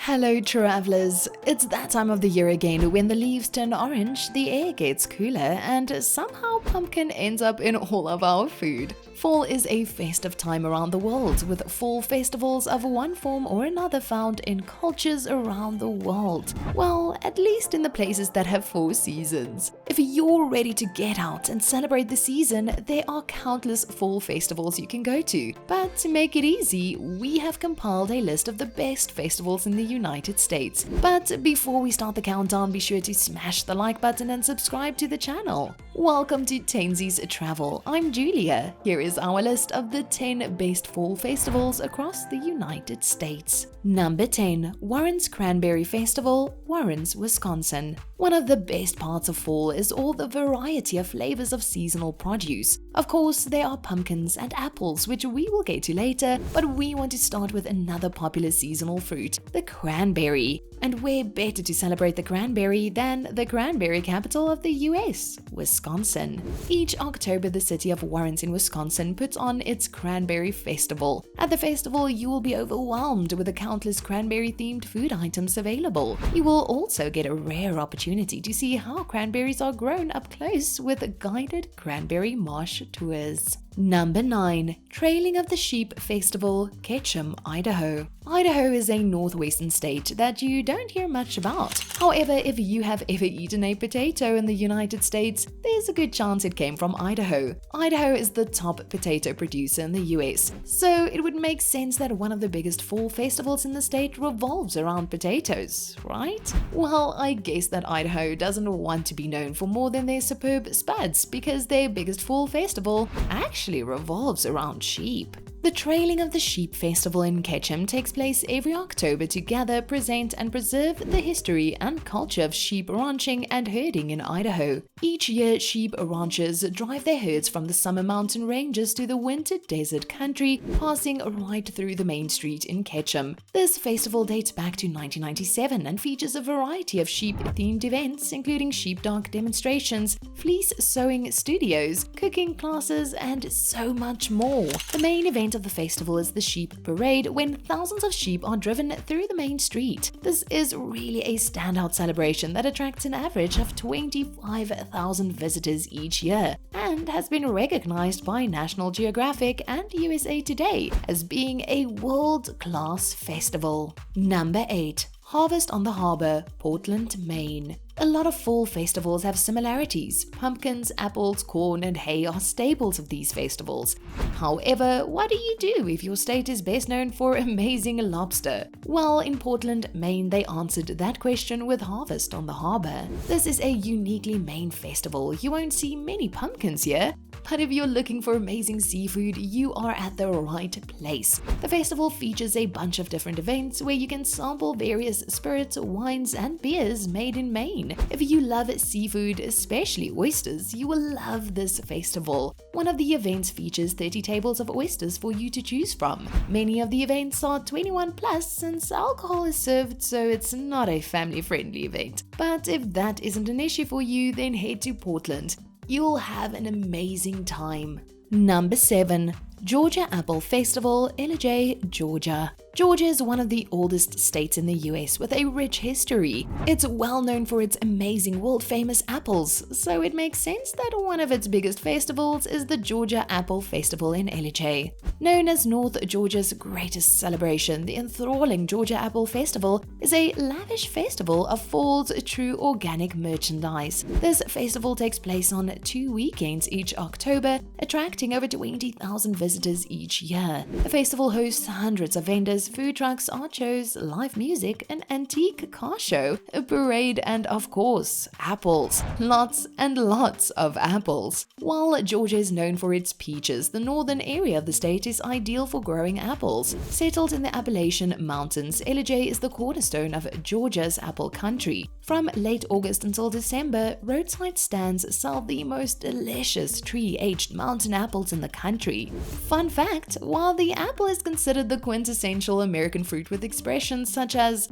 Hello travelers! It's that time of the year again when the leaves turn orange, the air gets cooler, and somehow pumpkin ends up in all of our food. Fall is a festive time around the world, with fall festivals of one form or another found in cultures around the world. Well, at least in the places that have 4 seasons. If you're ready to get out and celebrate the season, there are countless fall festivals you can go to. But to make it easy, we have compiled a list of the best festivals in the United States. But before we start the countdown, be sure to smash the like button and subscribe to the channel. Welcome to Tenzi's Travel. I'm Julia. Here is our list of the 10 best fall festivals across the United States. Number 10. Warren's Cranberry Festival, Warrens, Wisconsin. One of the best parts of fall is all the variety of flavors of seasonal produce. Of course, there are pumpkins and apples, which we will get to later, but we want to start with another popular seasonal fruit, the cranberry. And where better to celebrate the cranberry than the cranberry capital of the US, Wisconsin. Each October, the city of Warrens in Wisconsin puts on its Cranberry Festival. At the festival, you will be overwhelmed with the countless cranberry-themed food items available. You will also get a rare opportunity to see how cranberries are grown up close with guided cranberry marsh tours. Number 9. Trailing of the Sheep Festival, KETCHUM, Idaho. Idaho is a northwestern state that you don't hear much about. However, if you have ever eaten a potato in the United States, there's a good chance it came from Idaho. Idaho is the top potato producer in the US, so it would make sense that one of the biggest fall festivals in the state revolves around potatoes, right? Well, I guess that Idaho doesn't want to be known for more than their superb spuds, because their biggest fall festival actually revolves around sheep. The Trailing of the Sheep Festival in KETCHUM takes place every October to gather, present, and preserve the history and culture of sheep ranching and herding in Idaho. Each year, sheep ranchers drive their herds from the summer mountain ranges to the winter desert country, passing right through the main street in KETCHUM. This festival dates back to 1997 and features a variety of sheep-themed events, including sheepdog demonstrations, fleece sewing studios, cooking classes, and so much more. The main event of the festival is the Sheep Parade, when thousands of sheep are driven through the main street. This is really a standout celebration that attracts an average of 25,000 visitors each year and has been recognized by National Geographic and USA Today as being a world-class festival. Number 8. Harvest on the Harbor, Portland, Maine. A lot of fall festivals have similarities. Pumpkins, apples, corn, and hay are staples of these festivals. However, what do you do if your state is best known for amazing lobster? Well, in Portland, Maine, they answered that question with Harvest on the Harbor. This is a uniquely Maine festival. You won't see many pumpkins here, but if you're looking for amazing seafood, you are at the right place. The festival features a bunch of different events where you can sample various spirits, wines, and beers made in Maine. If you love seafood, especially oysters, you will love this festival. One of the events features 30 tables of oysters for you to choose from. Many of the events are 21 plus since alcohol is served, so it's not a family-friendly event. But if that isn't an issue for you, then head to Portland. You'll have an amazing time. Number 7. Georgia Apple Festival, Ellijay, Georgia. Georgia is one of the oldest states in the US with a rich history. It's well known for its amazing world-famous apples, so it makes sense that one of its biggest festivals is the Georgia Apple Festival in Ellijay. Known as North Georgia's greatest celebration, the enthralling Georgia Apple Festival is a lavish festival of fall's true organic merchandise. This festival takes place on 2 weekends each October, attracting over 20,000 visitors each year. The festival hosts hundreds of vendors, food trucks, art shows, live music, an antique car show, a parade, and of course, apples. Lots and lots of apples. While Georgia is known for its peaches, the northern area of the state is ideal for growing apples. Settled in the Appalachian Mountains, Ellijay is the cornerstone of Georgia's apple country. From late August until December, roadside stands sell the most delicious tree-aged mountain apples in the country. Fun fact, while the apple is considered the quintessential American fruit with expressions such as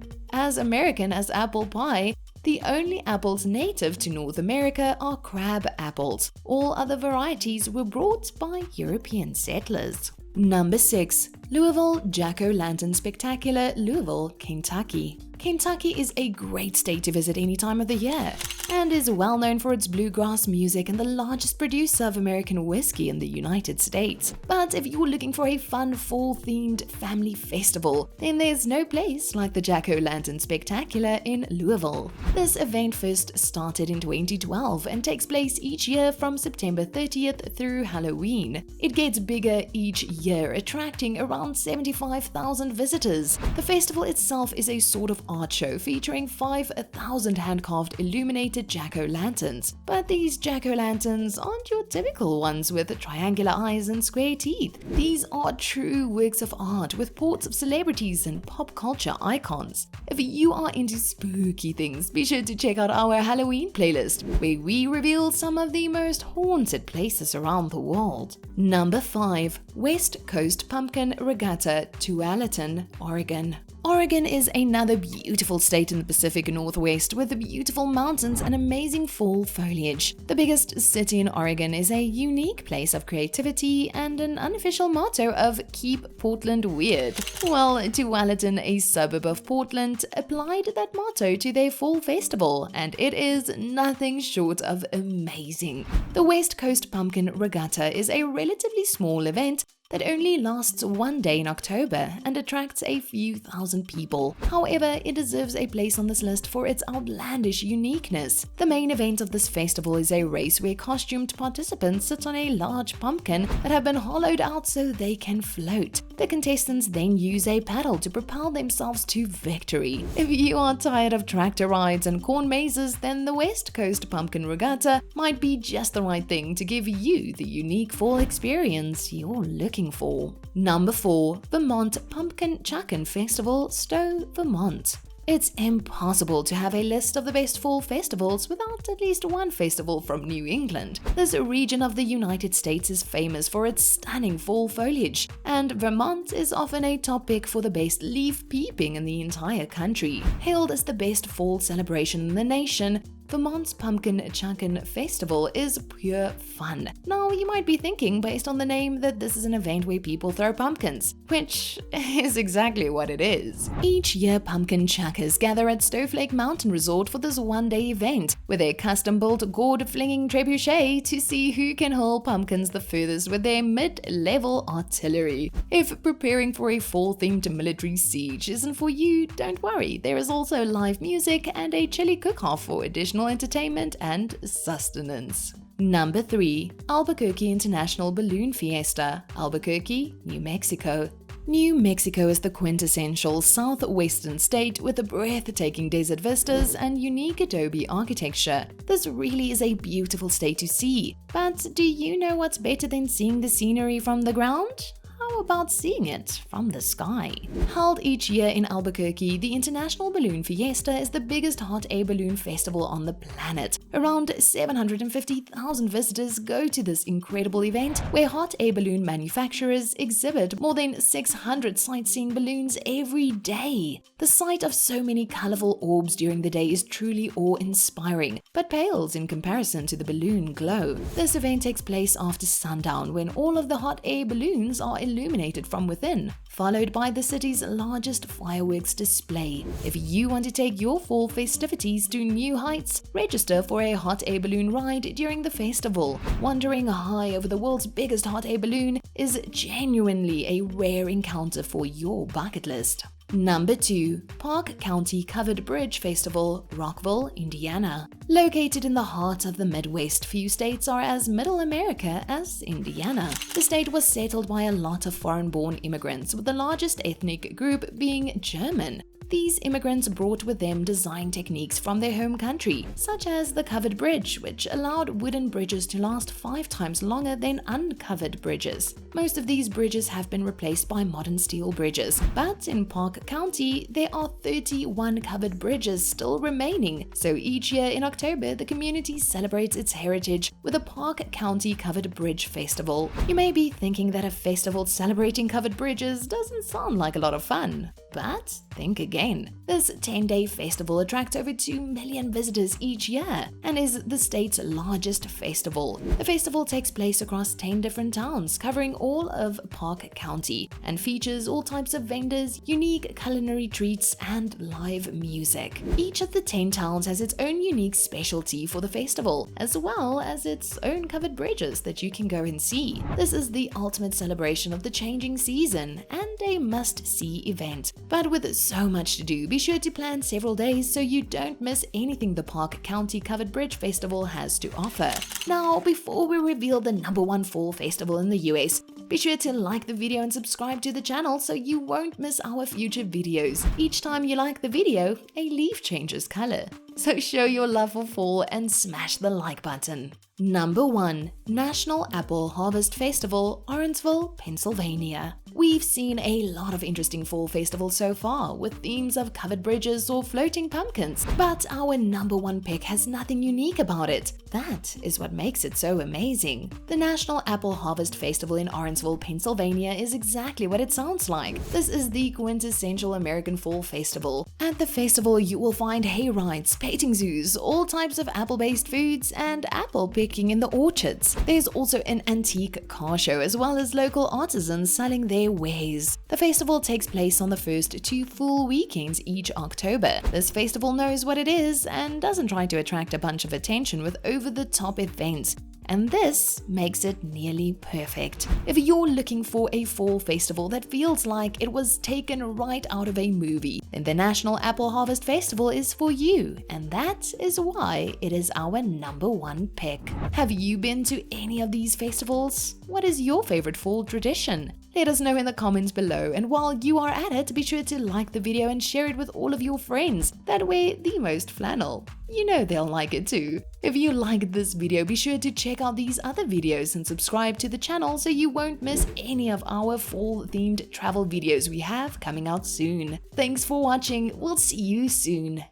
American as apple pie, the only apples native to North America are crab apples. All other varieties were brought by European settlers. Number 6. Louisville Jack-O-Lantern Spectacular, Louisville, Kentucky. Kentucky is a great state to visit any time of the year and is well known for its bluegrass music and the largest producer of American whiskey in the United States. But if you're looking for a fun fall-themed family festival, then there's no place like the Jack-O-Lantern Spectacular in Louisville. This event first started in 2012 and takes place each year from September 30th through Halloween. It gets bigger each year, attracting around 75,000 visitors. The festival itself is a sort of art show featuring 5,000 hand-carved illuminated jack-o'-lanterns. But these jack-o'-lanterns aren't your typical ones with triangular eyes and square teeth. These are true works of art with portraits of celebrities and pop culture icons. If you are into spooky things, be sure to check out our Halloween playlist, where we reveal some of the most haunted places around the world. Number 5. West Coast Pumpkin Regatta, Tualatin, Oregon. Oregon is another beautiful state in the Pacific Northwest with beautiful mountains and amazing fall foliage. The biggest city in Oregon is a unique place of creativity and an unofficial motto of "Keep Portland Weird." Well, Tualatin, a suburb of Portland, applied that motto to their fall festival, and it is nothing short of amazing. The West Coast Pumpkin Regatta is a relatively small event that only lasts one day in October and attracts a few thousand people. However, it deserves a place on this list for its outlandish uniqueness. The main event of this festival is a race where costumed participants sit on a large pumpkin that have been hollowed out so they can float. The contestants then use a paddle to propel themselves to victory. If you are tired of tractor rides and corn mazes, then the West Coast Pumpkin Regatta might be just the right thing to give you the unique fall experience you're looking for. Number 4. Vermont Pumpkin Chuckin' Festival, STOWE, Vermont. It's impossible to have a list of the best fall festivals without at least one festival from New England. This region of the United States is famous for its stunning fall foliage, and Vermont is often a top pick for the best leaf peeping in the entire country. Hailed as the best fall celebration in the nation, Vermont's Pumpkin Chuckin' Festival is pure fun. Now, you might be thinking, based on the name, that this is an event where people throw pumpkins, which is exactly what it is. Each year, pumpkin chuckers gather at Snowflake Mountain Resort for this one-day event, with their custom-built gourd-flinging trebuchet to see who can hurl pumpkins the furthest with their mid-level artillery. If preparing for a fall-themed military siege isn't for you, don't worry, there is also live music and a chili cook-off for additional entertainment and sustenance. Number 3. Albuquerque International Balloon Fiesta, Albuquerque, New Mexico. New Mexico is the quintessential southwestern state with breathtaking desert vistas and unique adobe architecture. This really is a beautiful state to see. But do you know what's better than seeing the scenery from the ground? How about seeing it from the sky? Held each year in Albuquerque, the International Balloon Fiesta is the biggest hot air balloon festival on the planet. Around 750,000 visitors go to this incredible event where hot air balloon manufacturers exhibit more than 600 sightseeing balloons every day. The sight of so many colorful orbs during the day is truly awe-inspiring, but pales in comparison to the balloon glow. This event takes place after sundown when all of the hot air balloons are illuminated from within, followed by the city's largest fireworks display. If you want to take your fall festivities to new heights, register for a hot air balloon ride during the festival. Wandering high over the world's biggest hot air balloon is genuinely a rare encounter for your bucket list. Number 2. Parke County Covered Bridge Festival, Rockville, Indiana. Located in the heart of the Midwest, few states are as middle America as Indiana. The state was settled by a lot of foreign-born immigrants, with the largest ethnic group being German. These immigrants brought with them design techniques from their home country, such as the covered bridge, which allowed wooden bridges to last 5 times longer than uncovered bridges. Most of these bridges have been replaced by modern steel bridges, but in Parke County, there are 31 covered bridges still remaining. So each year in October, the community celebrates its heritage with a Parke County Covered Bridge Festival. You may be thinking that a festival celebrating covered bridges doesn't sound like a lot of fun. But think again. This 10-day festival attracts over 2 million visitors each year and is the state's largest festival. The festival takes place across 10 different towns, covering all of Parke County, and features all types of vendors, unique culinary treats, and live music. Each of the 10 towns has its own unique specialty for the festival, as well as its own covered bridges that you can go and see. This is the ultimate celebration of the changing season and a must-see event. But with so much to do, be sure to plan several days so you don't miss anything the Parke County Covered Bridge Festival has to offer. Now, before we reveal the #1 fall festival in the US, be sure to like the video and subscribe to the channel so you won't miss our future videos. Each time you like the video, a leaf changes color. So show your love for fall and smash the like button. #1. National Apple Harvest Festival, Orangeville, Pennsylvania. We've seen a lot of interesting fall festivals so far, with themes of covered bridges or floating pumpkins, but our #1 pick has nothing unique about it. That is what makes it so amazing. The National Apple Harvest Festival in Orangeville, Pennsylvania is exactly what it sounds like. This is the quintessential American fall festival. At the festival, you will find hayrides, petting zoos, all types of apple-based foods, and apple picking in the orchards. There's also an antique car show as well as local artisans selling their wares. The festival takes place on the first 2 full weekends each October. This festival knows what it is and doesn't try to attract a bunch of attention with over-the-top events. And this makes it nearly perfect. If you're looking for a fall festival that feels like it was taken right out of a movie, then the National Apple Harvest Festival is for you, and that is why it is our #1 pick. Have you been to any of these festivals? What is your favorite fall tradition? Let us know in the comments below, and while you are at it, be sure to like the video and share it with all of your friends that wear the most flannel. You know they'll like it too. If you liked this video, be sure to check out these other videos and subscribe to the channel so you won't miss any of our fall-themed travel videos we have coming out soon. Thanks for watching, we'll see you soon.